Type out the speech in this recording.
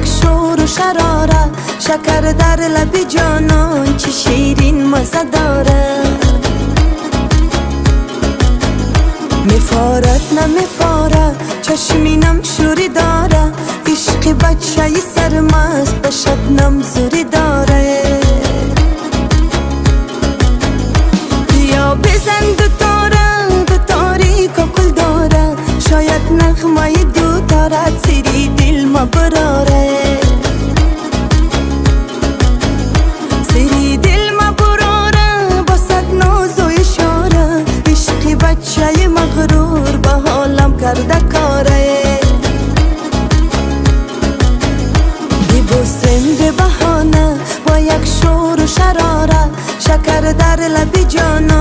یک شور و شراره، شکر در لب جانان چه شیرین مزه داره. میفارد نمیفاره چشمینم شوری داره، عشق بچه ی سرمست به شبنم زوری داره. بیا بزن دو تاریک و کل داره، شاید نغمه دو تاره سری دل ما براره. سری دل ما براره با صد ناز و اشاره، عشق بچه مغرور به حالم کرده کاره. ببوسم به بهانه با یک شور و شراره، شکر در لب جان